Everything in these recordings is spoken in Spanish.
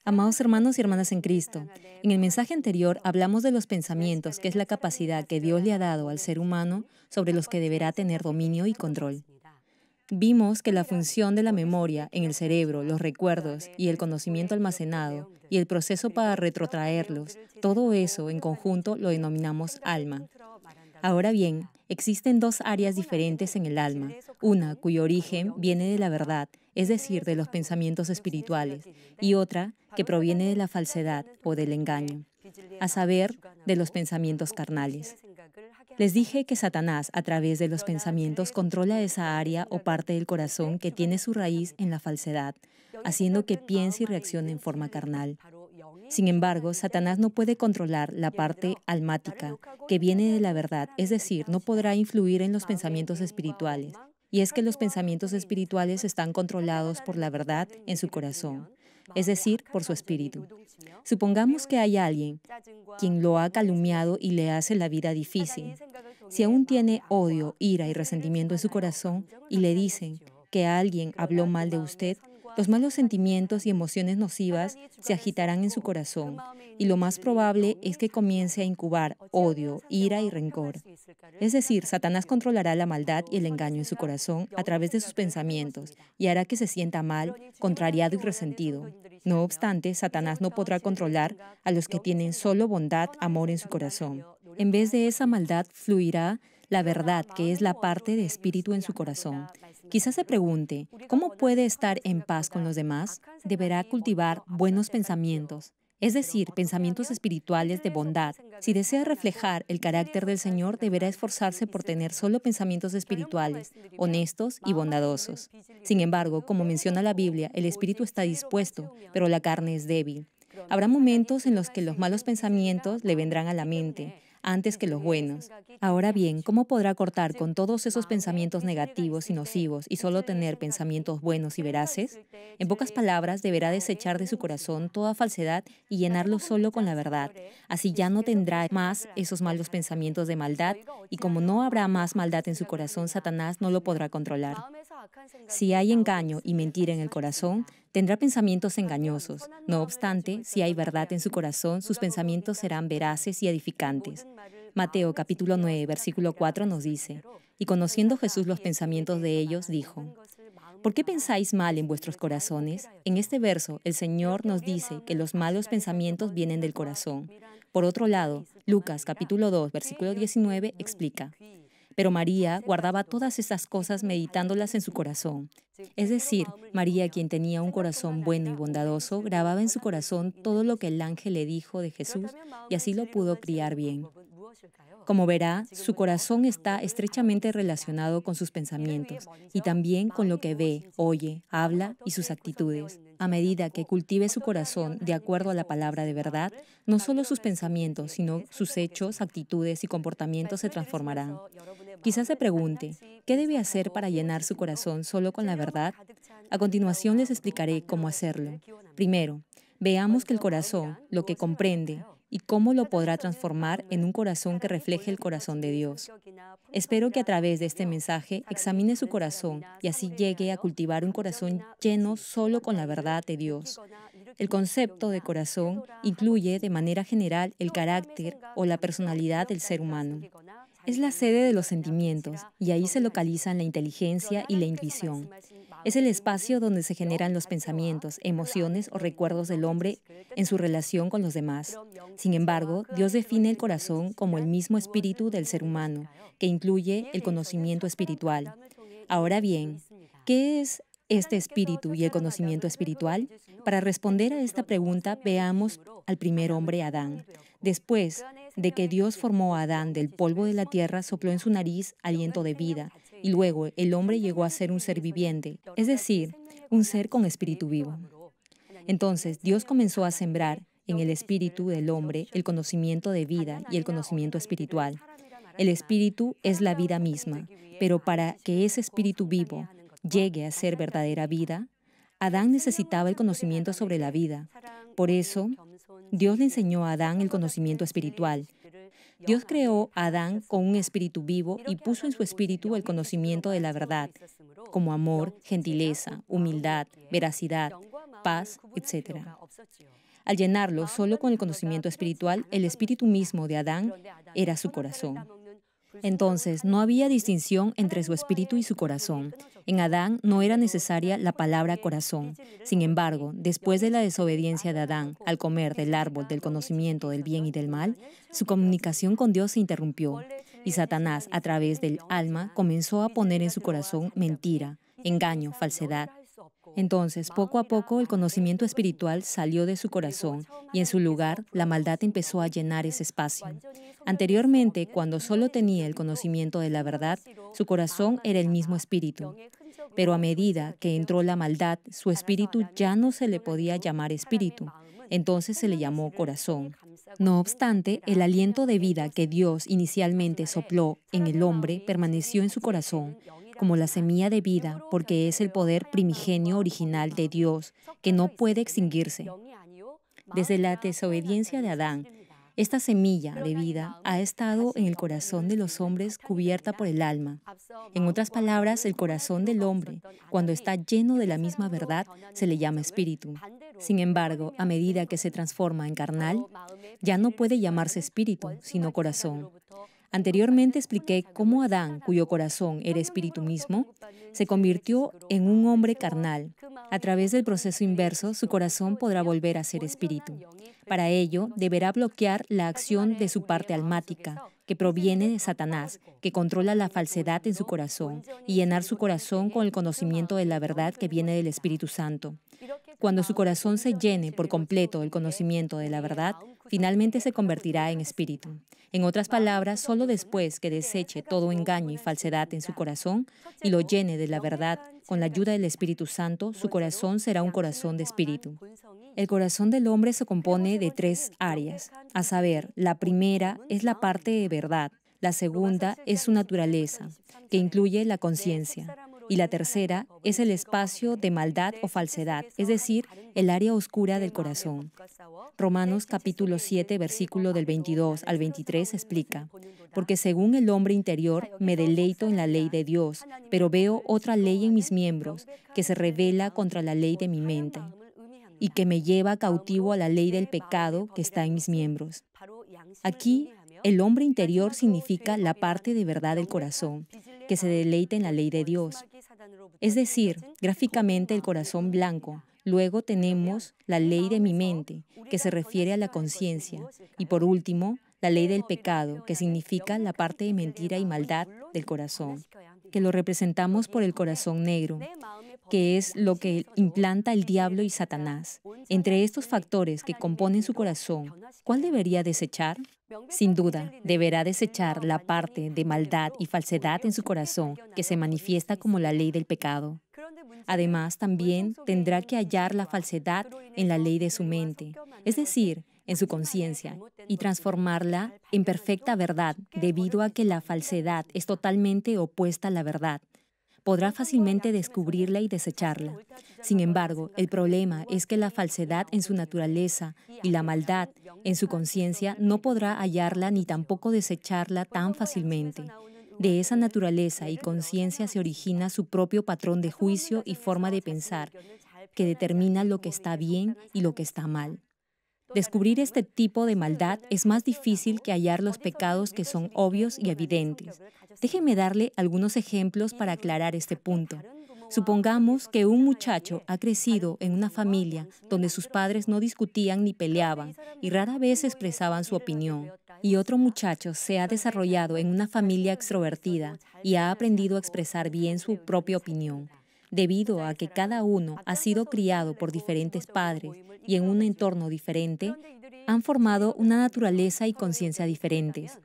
Amados hermanos y hermanas en Cristo, en el mensaje anterior hablamos de los pensamientos, que es la capacidad que Dios le ha dado al ser humano sobre los que deberá tener dominio y control. Vimos que la función de la memoria en el cerebro, los recuerdos y el conocimiento almacenado y el proceso para retrotraerlos, todo eso en conjunto lo denominamos alma. Ahora bien, existen dos áreas diferentes en el alma, una cuyo origen viene de la verdad, es decir, de los pensamientos espirituales, y otra que proviene de la falsedad o del engaño, a saber, de los pensamientos carnales. Les dije que Satanás, a través de los pensamientos, controla esa área o parte del corazón que tiene su raíz en la falsedad, haciendo que piense y reaccione en forma carnal. Sin embargo, Satanás no puede controlar la parte almática, que viene de la verdad, es decir, no podrá influir en los pensamientos espirituales. Y es que los pensamientos espirituales están controlados por la verdad en su corazón, es decir, por su espíritu. Supongamos que hay alguien quien lo ha calumniado y le hace la vida difícil. Si aún tiene odio, ira y resentimiento en su corazón y le dicen que alguien habló mal de usted, los malos sentimientos y emociones nocivas se agitarán en su corazón y lo más probable es que comience a incubar odio, ira y rencor. Es decir, Satanás controlará la maldad y el engaño en su corazón a través de sus pensamientos y hará que se sienta mal, contrariado y resentido. No obstante, Satanás no podrá controlar a los que tienen solo bondad, amor en su corazón. En vez de esa maldad fluirá la verdad, que es la parte de espíritu en su corazón. Quizás se pregunte, ¿cómo puede estar en paz con los demás? Deberá cultivar buenos pensamientos, es decir, pensamientos espirituales de bondad. Si desea reflejar el carácter del Señor, deberá esforzarse por tener solo pensamientos espirituales, honestos y bondadosos. Sin embargo, como menciona la Biblia, el espíritu está dispuesto, pero la carne es débil. Habrá momentos en los que los malos pensamientos le vendrán a la mente, antes que los buenos. Ahora bien, ¿cómo podrá cortar con todos esos pensamientos negativos y nocivos y solo tener pensamientos buenos y veraces? En pocas palabras, deberá desechar de su corazón toda falsedad y llenarlo solo con la verdad. Así ya no tendrá más esos malos pensamientos de maldad, y como no habrá más maldad en su corazón, Satanás no lo podrá controlar. Si hay engaño y mentira en el corazón, tendrá pensamientos engañosos. No obstante, si hay verdad en su corazón, sus pensamientos serán veraces y edificantes. Mateo capítulo 9, versículo 4 nos dice, y conociendo Jesús los pensamientos de ellos, dijo, ¿por qué pensáis mal en vuestros corazones? En este verso, el Señor nos dice que los malos pensamientos vienen del corazón. Por otro lado, Lucas capítulo 2, versículo 19 explica, pero María guardaba todas estas cosas meditándolas en su corazón. Es decir, María, quien tenía un corazón bueno y bondadoso, grababa en su corazón todo lo que el ángel le dijo de Jesús y así lo pudo criar bien. Como verá, su corazón está estrechamente relacionado con sus pensamientos y también con lo que ve, oye, habla y sus actitudes. A medida que cultive su corazón de acuerdo a la palabra de verdad, no solo sus pensamientos, sino sus hechos, actitudes y comportamientos se transformarán. Quizás se pregunte, ¿qué debe hacer para llenar su corazón solo con la verdad? A continuación les explicaré cómo hacerlo. Primero, veamos que el corazón, lo que comprende, y cómo lo podrá transformar en un corazón que refleje el corazón de Dios. Espero que a través de este mensaje examine su corazón y así llegue a cultivar un corazón lleno solo con la verdad de Dios. El concepto de corazón incluye de manera general el carácter o la personalidad del ser humano. Es la sede de los sentimientos y ahí se localizan la inteligencia y la intuición. Es el espacio donde se generan los pensamientos, emociones o recuerdos del hombre en su relación con los demás. Sin embargo, Dios define el corazón como el mismo espíritu del ser humano, que incluye el conocimiento espiritual. Ahora bien, ¿qué es este espíritu y el conocimiento espiritual? Para responder a esta pregunta, veamos al primer hombre, Adán. Después de que Dios formó a Adán del polvo de la tierra, sopló en su nariz aliento de vida, y luego el hombre llegó a ser un ser viviente, es decir, un ser con espíritu vivo. Entonces, Dios comenzó a sembrar en el espíritu del hombre el conocimiento de vida y el conocimiento espiritual. El espíritu es la vida misma, pero para que ese espíritu vivo llegue a ser verdadera vida, Adán necesitaba el conocimiento sobre la vida. Por eso, Dios le enseñó a Adán el conocimiento espiritual. Dios creó a Adán con un espíritu vivo y puso en su espíritu el conocimiento de la verdad, como amor, gentileza, humildad, veracidad, paz, etc. Al llenarlo solo con el conocimiento espiritual, el espíritu mismo de Adán era su corazón. Entonces, no había distinción entre su espíritu y su corazón. En Adán no era necesaria la palabra corazón. Sin embargo, después de la desobediencia de Adán al comer del árbol del conocimiento del bien y del mal, su comunicación con Dios se interrumpió y Satanás, a través del alma, comenzó a poner en su corazón mentira, engaño, falsedad. Entonces, poco a poco, el conocimiento espiritual salió de su corazón y en su lugar, la maldad empezó a llenar ese espacio. Anteriormente, cuando solo tenía el conocimiento de la verdad, su corazón era el mismo espíritu. Pero a medida que entró la maldad, su espíritu ya no se le podía llamar espíritu, entonces se le llamó corazón. No obstante, el aliento de vida que Dios inicialmente sopló en el hombre permaneció en su corazón, como la semilla de vida, porque es el poder primigenio original de Dios, que no puede extinguirse. Desde la desobediencia de Adán, esta semilla de vida ha estado en el corazón de los hombres cubierta por el alma. En otras palabras, el corazón del hombre, cuando está lleno de la misma verdad, se le llama espíritu. Sin embargo, a medida que se transforma en carnal, ya no puede llamarse espíritu, sino corazón. Anteriormente expliqué cómo Adán, cuyo corazón era espíritu mismo, se convirtió en un hombre carnal. A través del proceso inverso, su corazón podrá volver a ser espíritu. Para ello, deberá bloquear la acción de su parte almática, que proviene de Satanás, que controla la falsedad en su corazón, y llenar su corazón con el conocimiento de la verdad que viene del Espíritu Santo. Cuando su corazón se llene por completo del conocimiento de la verdad, finalmente se convertirá en espíritu. En otras palabras, solo después que deseche todo engaño y falsedad en su corazón y lo llene de la verdad con la ayuda del Espíritu Santo, su corazón será un corazón de espíritu. El corazón del hombre se compone de 3 áreas, a saber, la primera es la parte de verdad, la segunda es su naturaleza, que incluye la conciencia, y la tercera es el espacio de maldad o falsedad, es decir, el área oscura del corazón. Romanos capítulo 7, versículo del 22 al 23 explica, porque según el hombre interior me deleito en la ley de Dios, pero veo otra ley en mis miembros que se rebela contra la ley de mi mente y que me lleva cautivo a la ley del pecado que está en mis miembros. Aquí, el hombre interior significa la parte de verdad del corazón, que se deleita en la ley de Dios. Es decir, gráficamente el corazón blanco. Luego tenemos la ley de mi mente, que se refiere a la conciencia. Y por último, la ley del pecado, que significa la parte de mentira y maldad del corazón, que lo representamos por el corazón negro, que es lo que implanta el diablo y Satanás. Entre estos factores que componen su corazón, ¿cuál debería desechar? Sin duda, deberá desechar la parte de maldad y falsedad en su corazón, que se manifiesta como la ley del pecado. Además, también tendrá que hallar la falsedad en la ley de su mente, es decir, en su conciencia, y transformarla en perfecta verdad, debido a que la falsedad es totalmente opuesta a la verdad. Podrá fácilmente descubrirla y desecharla. Sin embargo, el problema es que la falsedad en su naturaleza y la maldad en su conciencia no podrá hallarla ni tampoco desecharla tan fácilmente. De esa naturaleza y conciencia se origina su propio patrón de juicio y forma de pensar, que determina lo que está bien y lo que está mal. Descubrir este tipo de maldad es más difícil que hallar los pecados que son obvios y evidentes. Déjeme darle algunos ejemplos para aclarar este punto. Supongamos que un muchacho ha crecido en una familia donde sus padres no discutían ni peleaban y rara vez expresaban su opinión. Y otro muchacho se ha desarrollado en una familia extrovertida y ha aprendido a expresar bien su propia opinión. Debido a que cada uno ha sido criado por diferentes padres y en un entorno diferente, han formado una naturaleza y conciencia diferentes.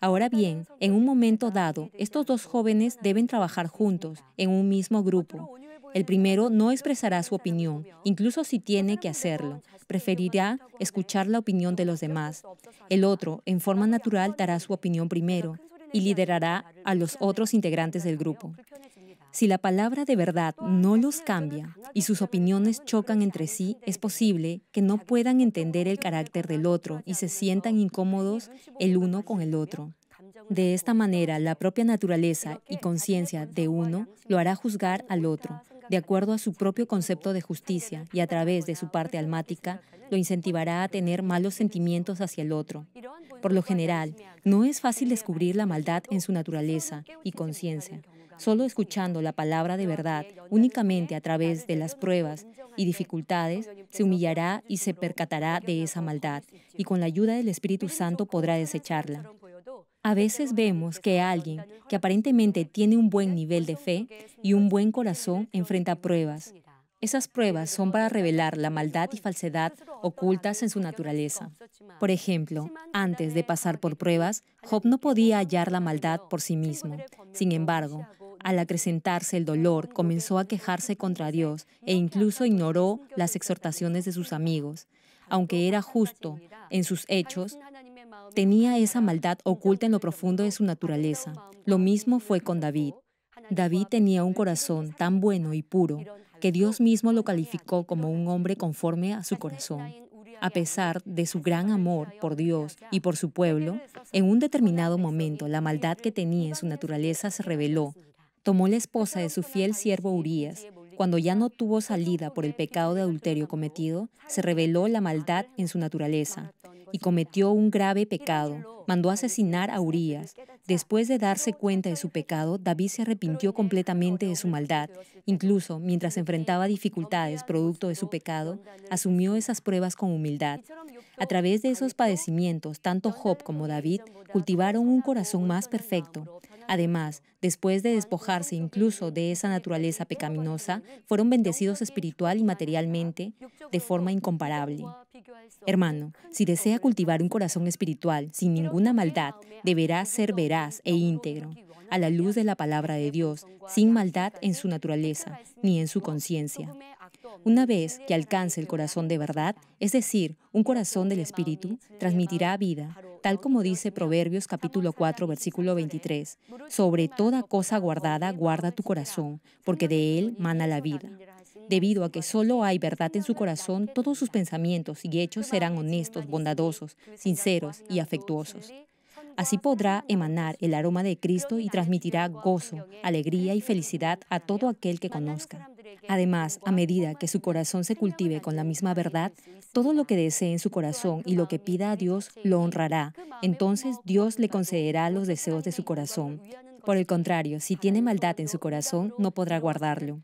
Ahora bien, en un momento dado, estos dos jóvenes deben trabajar juntos, en un mismo grupo. El primero no expresará su opinión, incluso si tiene que hacerlo. Preferirá escuchar la opinión de los demás. El otro, en forma natural, dará su opinión primero y liderará a los otros integrantes del grupo. Si la palabra de verdad no los cambia y sus opiniones chocan entre sí, es posible que no puedan entender el carácter del otro y se sientan incómodos el uno con el otro. De esta manera, la propia naturaleza y conciencia de uno lo hará juzgar al otro, de acuerdo a su propio concepto de justicia y a través de su parte almática, lo incentivará a tener malos sentimientos hacia el otro. Por lo general, no es fácil descubrir la maldad en su naturaleza y conciencia. Solo escuchando la palabra de verdad, únicamente a través de las pruebas y dificultades, se humillará y se percatará de esa maldad, y con la ayuda del Espíritu Santo podrá desecharla. A veces vemos que alguien que aparentemente tiene un buen nivel de fe y un buen corazón enfrenta pruebas. Esas pruebas son para revelar la maldad y falsedad ocultas en su naturaleza. Por ejemplo, antes de pasar por pruebas, Job no podía hallar la maldad por sí mismo. Sin embargo, al acrecentarse el dolor, comenzó a quejarse contra Dios e incluso ignoró las exhortaciones de sus amigos. Aunque era justo en sus hechos, tenía esa maldad oculta en lo profundo de su naturaleza. Lo mismo fue con David. David tenía un corazón tan bueno y puro que Dios mismo lo calificó como un hombre conforme a su corazón. A pesar de su gran amor por Dios y por su pueblo, en un determinado momento la maldad que tenía en su naturaleza se reveló. Tomó la esposa de su fiel siervo Urías. Cuando ya no tuvo salida por el pecado de adulterio cometido, se reveló la maldad en su naturaleza y cometió un grave pecado. Mandó asesinar a Urías. Después de darse cuenta de su pecado, David se arrepintió completamente de su maldad. Incluso mientras enfrentaba dificultades producto de su pecado, asumió esas pruebas con humildad. A través de esos padecimientos, tanto Job como David cultivaron un corazón más perfecto. Además, después de despojarse incluso de esa naturaleza pecaminosa, fueron bendecidos espiritual y materialmente de forma incomparable. Hermano, si desea cultivar un corazón espiritual sin ninguna maldad, deberá ser veraz e íntegro, a la luz de la palabra de Dios, sin maldad en su naturaleza ni en su conciencia. Una vez que alcance el corazón de verdad, es decir, un corazón del Espíritu, transmitirá vida, tal como dice Proverbios capítulo 4, versículo 23. Sobre toda cosa guardada, guarda tu corazón, porque de él mana la vida. Debido a que solo hay verdad en su corazón, todos sus pensamientos y hechos serán honestos, bondadosos, sinceros y afectuosos. Así podrá emanar el aroma de Cristo y transmitirá gozo, alegría y felicidad a todo aquel que conozca. Además, a medida que su corazón se cultive con la misma verdad, todo lo que desee en su corazón y lo que pida a Dios lo honrará. Entonces Dios le concederá los deseos de su corazón. Por el contrario, si tiene maldad en su corazón, no podrá guardarlo.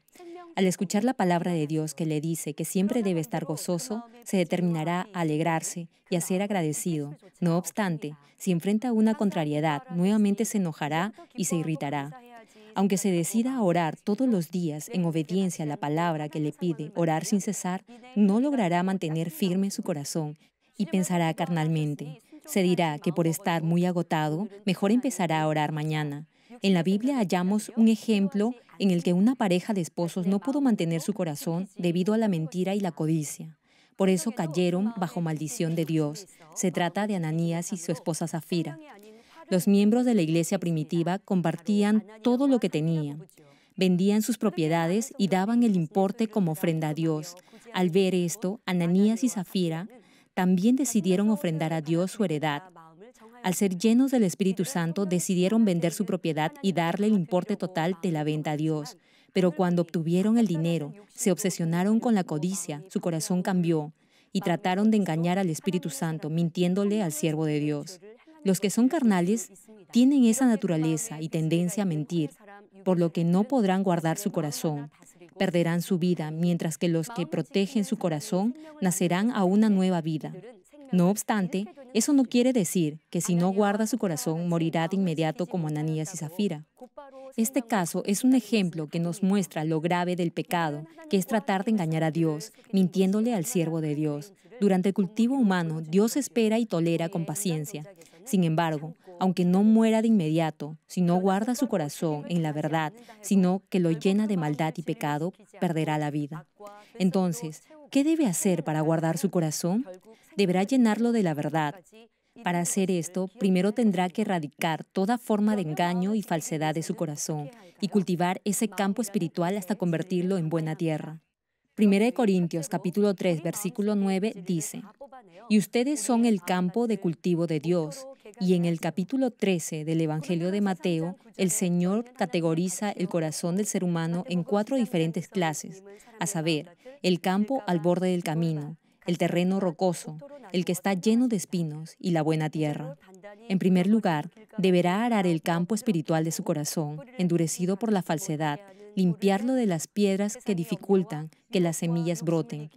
Al escuchar la palabra de Dios que le dice que siempre debe estar gozoso, se determinará a alegrarse y a ser agradecido. No obstante, si enfrenta una contrariedad, nuevamente se enojará y se irritará. Aunque se decida a orar todos los días en obediencia a la palabra que le pide orar sin cesar, no logrará mantener firme su corazón y pensará carnalmente. Se dirá que por estar muy agotado, mejor empezará a orar mañana. En la Biblia hallamos un ejemplo en el que una pareja de esposos no pudo mantener su corazón debido a la mentira y la codicia. Por eso cayeron bajo maldición de Dios. Se trata de Ananías y su esposa Zafira. Los miembros de la iglesia primitiva compartían todo lo que tenían. Vendían sus propiedades y daban el importe como ofrenda a Dios. Al ver esto, Ananías y Zafira también decidieron ofrendar a Dios su heredad. Al ser llenos del Espíritu Santo, decidieron vender su propiedad y darle el importe total de la venta a Dios. Pero cuando obtuvieron el dinero, se obsesionaron con la codicia, su corazón cambió y trataron de engañar al Espíritu Santo, mintiéndole al siervo de Dios. Los que son carnales tienen esa naturaleza y tendencia a mentir, por lo que no podrán guardar su corazón. Perderán su vida, mientras que los que protegen su corazón nacerán a una nueva vida. No obstante, eso no quiere decir que si no guarda su corazón morirá de inmediato como Ananías y Zafira. Este caso es un ejemplo que nos muestra lo grave del pecado, que es tratar de engañar a Dios, mintiéndole al siervo de Dios. Durante el cultivo humano, Dios espera y tolera con paciencia. Sin embargo, aunque no muera de inmediato, si no guarda su corazón en la verdad, sino que lo llena de maldad y pecado, perderá la vida. Entonces, ¿qué debe hacer para guardar su corazón? Deberá llenarlo de la verdad. Para hacer esto, primero tendrá que erradicar toda forma de engaño y falsedad de su corazón y cultivar ese campo espiritual hasta convertirlo en buena tierra. Primera de Corintios, capítulo 3, versículo 9, dice: y ustedes son el campo de cultivo de Dios. Y en el capítulo 13 del Evangelio de Mateo, el Señor categoriza el corazón del ser humano en 4 diferentes clases, a saber, el campo al borde del camino, el terreno rocoso, el que está lleno de espinos y la buena tierra. En primer lugar, deberá arar el campo espiritual de su corazón, endurecido por la falsedad, limpiarlo de las piedras que dificultan que las semillas broten,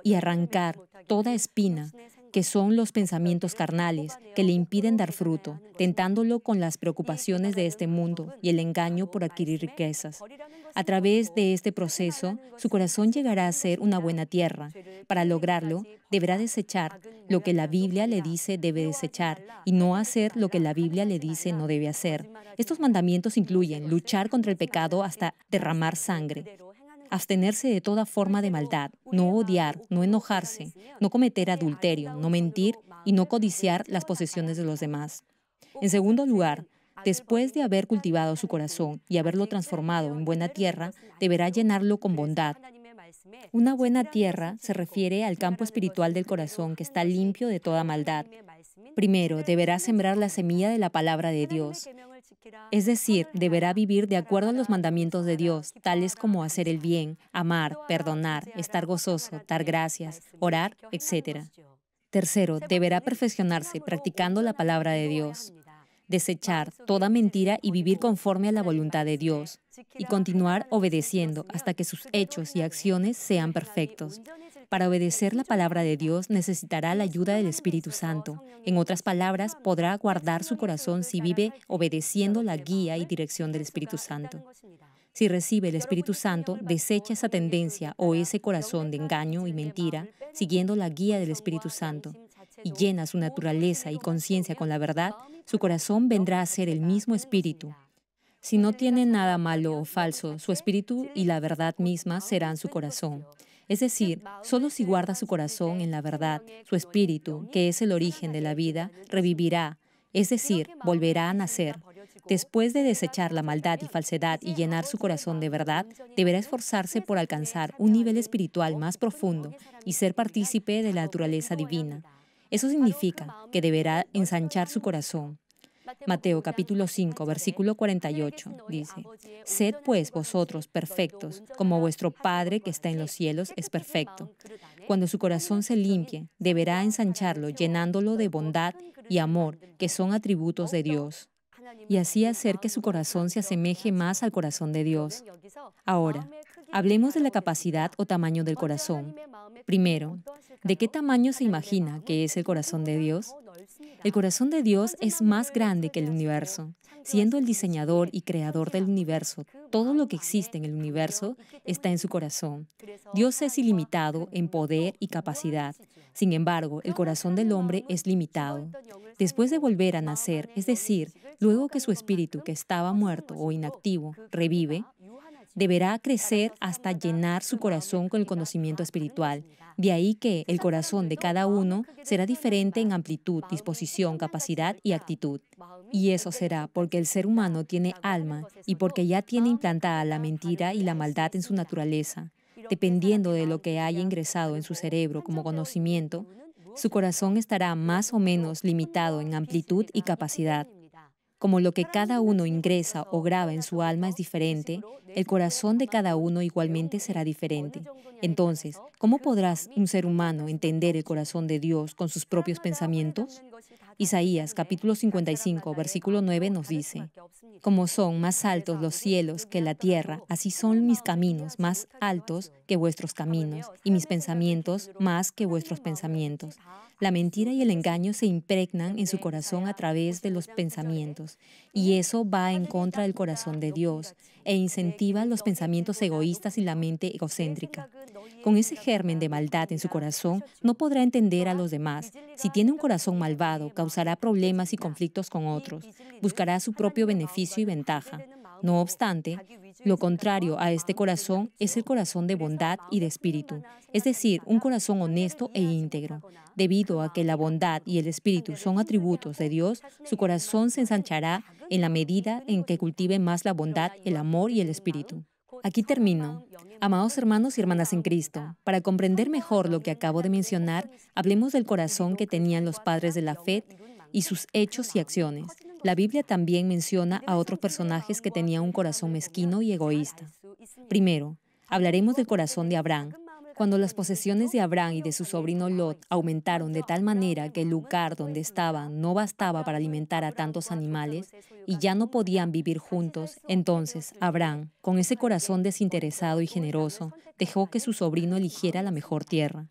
y arrancar toda espina, que son los pensamientos carnales que le impiden dar fruto, tentándolo con las preocupaciones de este mundo y el engaño por adquirir riquezas. A través de este proceso, su corazón llegará a ser una buena tierra. Para lograrlo, deberá desechar lo que la Biblia le dice debe desechar y no hacer lo que la Biblia le dice no debe hacer. Estos mandamientos incluyen luchar contra el pecado hasta derramar sangre, abstenerse de toda forma de maldad, no odiar, no enojarse, no cometer adulterio, no mentir y no codiciar las posesiones de los demás. En segundo lugar, después de haber cultivado su corazón y haberlo transformado en buena tierra, deberá llenarlo con bondad. Una buena tierra se refiere al campo espiritual del corazón que está limpio de toda maldad. Primero, deberá sembrar la semilla de la palabra de Dios. Es decir, deberá vivir de acuerdo a los mandamientos de Dios, tales como hacer el bien, amar, perdonar, estar gozoso, dar gracias, orar, etc. Tercero, deberá perfeccionarse practicando la palabra de Dios, desechar toda mentira y vivir conforme a la voluntad de Dios, y continuar obedeciendo hasta que sus hechos y acciones sean perfectos. Para obedecer la palabra de Dios necesitará la ayuda del Espíritu Santo. En otras palabras, podrá guardar su corazón si vive obedeciendo la guía y dirección del Espíritu Santo. Si recibe el Espíritu Santo, desecha esa tendencia o ese corazón de engaño y mentira, siguiendo la guía del Espíritu Santo, y llena su naturaleza y conciencia con la verdad, su corazón vendrá a ser el mismo Espíritu. Si no tiene nada malo o falso, su espíritu y la verdad misma serán su corazón. Es decir, solo si guarda su corazón en la verdad, su espíritu, que es el origen de la vida, revivirá, es decir, volverá a nacer. Después de desechar la maldad y falsedad y llenar su corazón de verdad, deberá esforzarse por alcanzar un nivel espiritual más profundo y ser partícipe de la naturaleza divina. Eso significa que deberá ensanchar su corazón. Mateo capítulo 5, versículo 48 dice: Sed pues vosotros perfectos, como vuestro Padre que está en los cielos es perfecto. Cuando su corazón se limpie, deberá ensancharlo llenándolo de bondad y amor, que son atributos de Dios, y así hacer que su corazón se asemeje más al corazón de Dios. Ahora, hablemos de la capacidad o tamaño del corazón. Primero, ¿de qué tamaño se imagina que es el corazón de Dios? El corazón de Dios es más grande que el universo. Siendo el diseñador y creador del universo, todo lo que existe en el universo está en su corazón. Dios es ilimitado en poder y capacidad. Sin embargo, el corazón del hombre es limitado. Después de volver a nacer, es decir, luego que su espíritu, que estaba muerto o inactivo, revive, deberá crecer hasta llenar su corazón con el conocimiento espiritual. De ahí que el corazón de cada uno será diferente en amplitud, disposición, capacidad y actitud. Y eso será porque el ser humano tiene alma y porque ya tiene implantada la mentira y la maldad en su naturaleza. Dependiendo de lo que haya ingresado en su cerebro como conocimiento, su corazón estará más o menos limitado en amplitud y capacidad. Como lo que cada uno ingresa o graba en su alma es diferente, el corazón de cada uno igualmente será diferente. Entonces, ¿cómo podrás un ser humano entender el corazón de Dios con sus propios pensamientos? Isaías capítulo 55, versículo 9 nos dice: Como son más altos los cielos que la tierra, así son mis caminos más altos que vuestros caminos, y mis pensamientos más que vuestros pensamientos. La mentira y el engaño se impregnan en su corazón a través de los pensamientos, y eso va en contra del corazón de Dios e incentiva los pensamientos egoístas y la mente egocéntrica. Con ese germen de maldad en su corazón, no podrá entender a los demás. Si tiene un corazón malvado, causará problemas y conflictos con otros. Buscará su propio beneficio y ventaja. No obstante, lo contrario a este corazón es el corazón de bondad y de espíritu, es decir, un corazón honesto e íntegro. Debido a que la bondad y el espíritu son atributos de Dios, su corazón se ensanchará en la medida en que cultive más la bondad, el amor y el espíritu. Aquí termino. Amados hermanos y hermanas en Cristo, para comprender mejor lo que acabo de mencionar, hablemos del corazón que tenían los padres de la fe y sus hechos y acciones. La Biblia también menciona a otros personajes que tenían un corazón mezquino y egoísta. Primero, hablaremos del corazón de Abraham. Cuando las posesiones de Abraham y de su sobrino Lot aumentaron de tal manera que el lugar donde estaban no bastaba para alimentar a tantos animales y ya no podían vivir juntos, entonces Abraham, con ese corazón desinteresado y generoso, dejó que su sobrino eligiera la mejor tierra.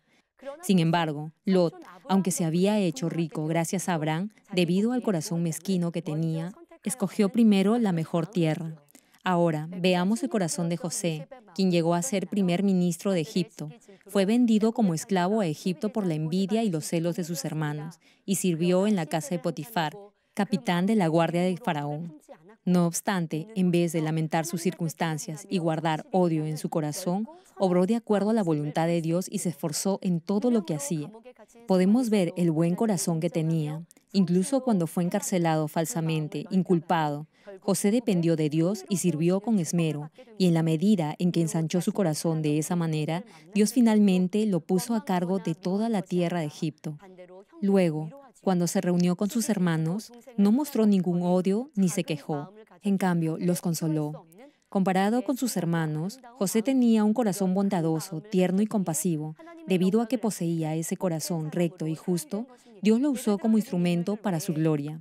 Sin embargo, Lot, aunque se había hecho rico gracias a Abraham, debido al corazón mezquino que tenía, escogió primero la mejor tierra. Ahora, veamos el corazón de José, quien llegó a ser primer ministro de Egipto. Fue vendido como esclavo a Egipto por la envidia y los celos de sus hermanos, y sirvió en la casa de Potifar, capitán de la guardia de Faraón. No obstante, en vez de lamentar sus circunstancias y guardar odio en su corazón, obró de acuerdo a la voluntad de Dios y se esforzó en todo lo que hacía. Podemos ver el buen corazón que tenía. Incluso cuando fue encarcelado falsamente, inculpado, José dependió de Dios y sirvió con esmero, y en la medida en que ensanchó su corazón de esa manera, Dios finalmente lo puso a cargo de toda la tierra de Egipto. Luego, cuando se reunió con sus hermanos, no mostró ningún odio ni se quejó. En cambio, los consoló. Comparado con sus hermanos, José tenía un corazón bondadoso, tierno y compasivo. Debido a que poseía ese corazón recto y justo, Dios lo usó como instrumento para su gloria.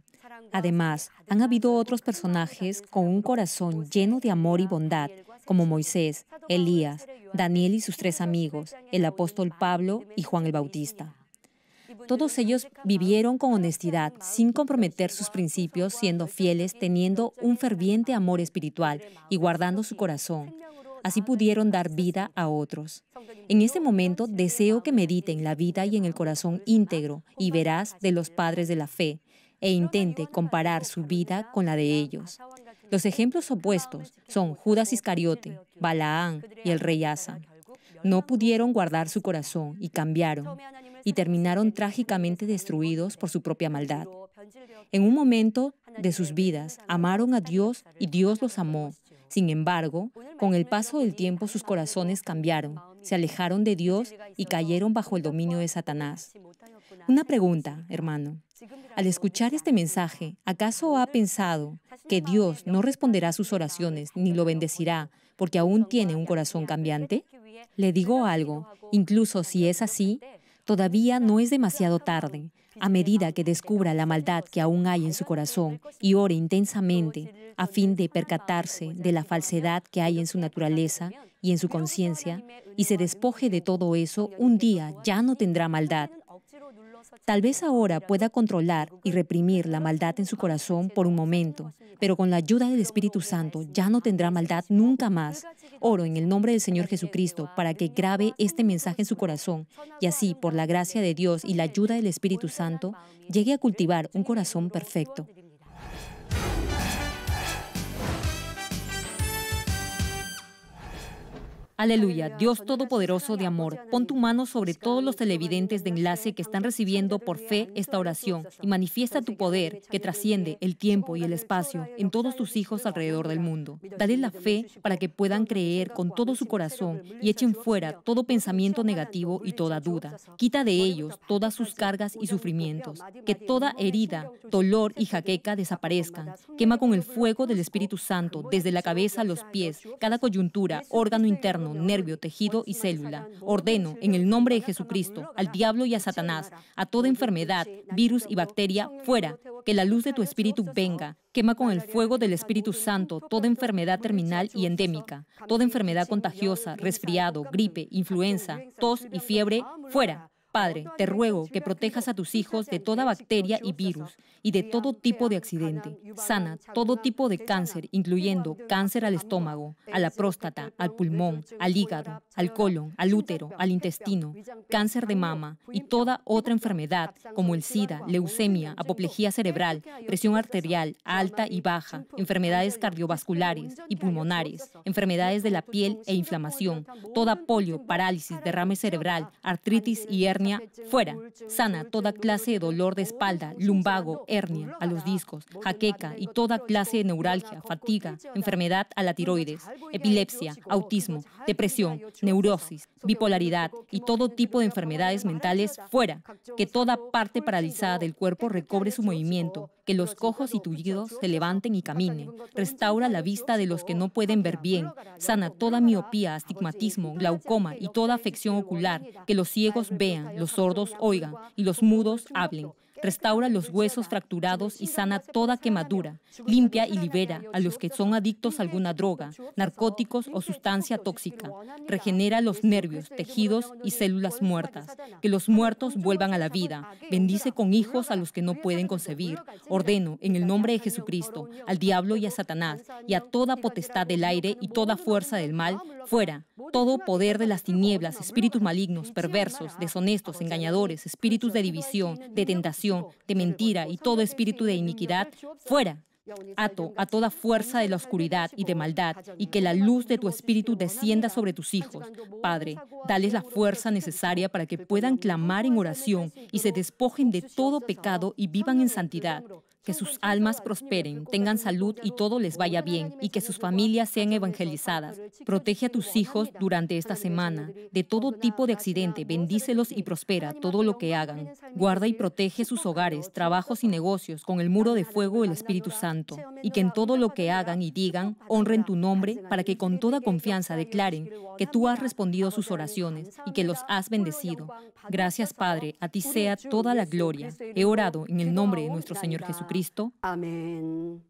Además, han habido otros personajes con un corazón lleno de amor y bondad, como Moisés, Elías, Daniel y sus 3 amigos, el apóstol Pablo y Juan el Bautista. Todos ellos vivieron con honestidad, sin comprometer sus principios, siendo fieles, teniendo un ferviente amor espiritual y guardando su corazón. Así pudieron dar vida a otros. En este momento deseo que mediten la vida y en el corazón íntegro y veraz de los padres de la fe e intente comparar su vida con la de ellos. Los ejemplos opuestos son Judas Iscariote, Balaán y el rey Asa. No pudieron guardar su corazón y cambiaron, y terminaron trágicamente destruidos por su propia maldad. En un momento de sus vidas, amaron a Dios y Dios los amó. Sin embargo, con el paso del tiempo sus corazones cambiaron, se alejaron de Dios y cayeron bajo el dominio de Satanás. Una pregunta, hermano. Al escuchar este mensaje, ¿acaso ha pensado que Dios no responderá a sus oraciones ni lo bendecirá porque aún tiene un corazón cambiante? Le digo algo, incluso si es así, todavía no es demasiado tarde. A medida que descubra la maldad que aún hay en su corazón y ore intensamente a fin de percatarse de la falsedad que hay en su naturaleza y en su conciencia, y se despoje de todo eso, un día ya no tendrá maldad. Tal vez ahora pueda controlar y reprimir la maldad en su corazón por un momento, pero con la ayuda del Espíritu Santo ya no tendrá maldad nunca más. Oro en el nombre del Señor Jesucristo para que grabe este mensaje en su corazón y así, por la gracia de Dios y la ayuda del Espíritu Santo, llegue a cultivar un corazón perfecto. Aleluya, Dios Todopoderoso de amor, pon tu mano sobre todos los televidentes de enlace que están recibiendo por fe esta oración y manifiesta tu poder que trasciende el tiempo y el espacio en todos tus hijos alrededor del mundo. Dale la fe para que puedan creer con todo su corazón y echen fuera todo pensamiento negativo y toda duda. Quita de ellos todas sus cargas y sufrimientos. Que toda herida, dolor y jaqueca desaparezcan. Quema con el fuego del Espíritu Santo desde la cabeza a los pies, cada coyuntura, órgano interno, nervio, tejido y célula. Ordeno, en el nombre de Jesucristo, al diablo y a Satanás, a toda enfermedad, virus y bacteria, fuera. Que la luz de tu Espíritu venga. Quema con el fuego del Espíritu Santo toda enfermedad terminal y endémica, toda enfermedad contagiosa, resfriado, gripe, influenza, tos y fiebre, fuera. Padre, te ruego que protejas a tus hijos de toda bacteria y virus y de todo tipo de accidente. Sana todo tipo de cáncer, incluyendo cáncer al estómago, a la próstata, al pulmón, al hígado, al colon, al útero, al intestino, cáncer de mama y toda otra enfermedad como el SIDA, leucemia, apoplejía cerebral, presión arterial alta y baja, enfermedades cardiovasculares y pulmonares, enfermedades de la piel e inflamación, toda polio, parálisis, derrame cerebral, artritis y hernia hernia, fuera. Sana toda clase de dolor de espalda, lumbago, hernia, a los discos, jaqueca y toda clase de neuralgia, fatiga, enfermedad a la tiroides, epilepsia, autismo, depresión, neurosis, bipolaridad y todo tipo de enfermedades mentales, fuera. Que toda parte paralizada del cuerpo recobre su movimiento, que los cojos y tullidos se levanten y caminen. Restaura la vista de los que no pueden ver bien. Sana toda miopía, astigmatismo, glaucoma y toda afección ocular. Que los ciegos vean, los sordos oigan y los mudos hablen. Restaura los huesos fracturados y sana toda quemadura. Limpia y libera a los que son adictos a alguna droga, narcóticos o sustancia tóxica. Regenera los nervios, tejidos y células muertas. Que los muertos vuelvan a la vida. Bendice con hijos a los que no pueden concebir. Ordeno, en el nombre de Jesucristo, al diablo y a Satanás, y a toda potestad del aire y toda fuerza del mal, fuera. Todo poder de las tinieblas, espíritus malignos, perversos, deshonestos, engañadores, espíritus de división, de tentación, de mentira y todo espíritu de iniquidad, fuera. Ato a toda fuerza de la oscuridad y de maldad, y que la luz de tu espíritu descienda sobre tus hijos. Padre, dales la fuerza necesaria para que puedan clamar en oración y se despojen de todo pecado y vivan en santidad. Que sus almas prosperen, tengan salud y todo les vaya bien, y que sus familias sean evangelizadas. Protege a tus hijos durante esta semana de todo tipo de accidente, bendícelos y prospera todo lo que hagan. Guarda y protege sus hogares, trabajos y negocios con el muro de fuego del Espíritu Santo, y que en todo lo que hagan y digan, honren tu nombre, para que con toda confianza declaren que tú has respondido sus oraciones y que los has bendecido. Gracias, Padre, a ti sea toda la gloria. He orado en el nombre de nuestro Señor Jesucristo. 아멘.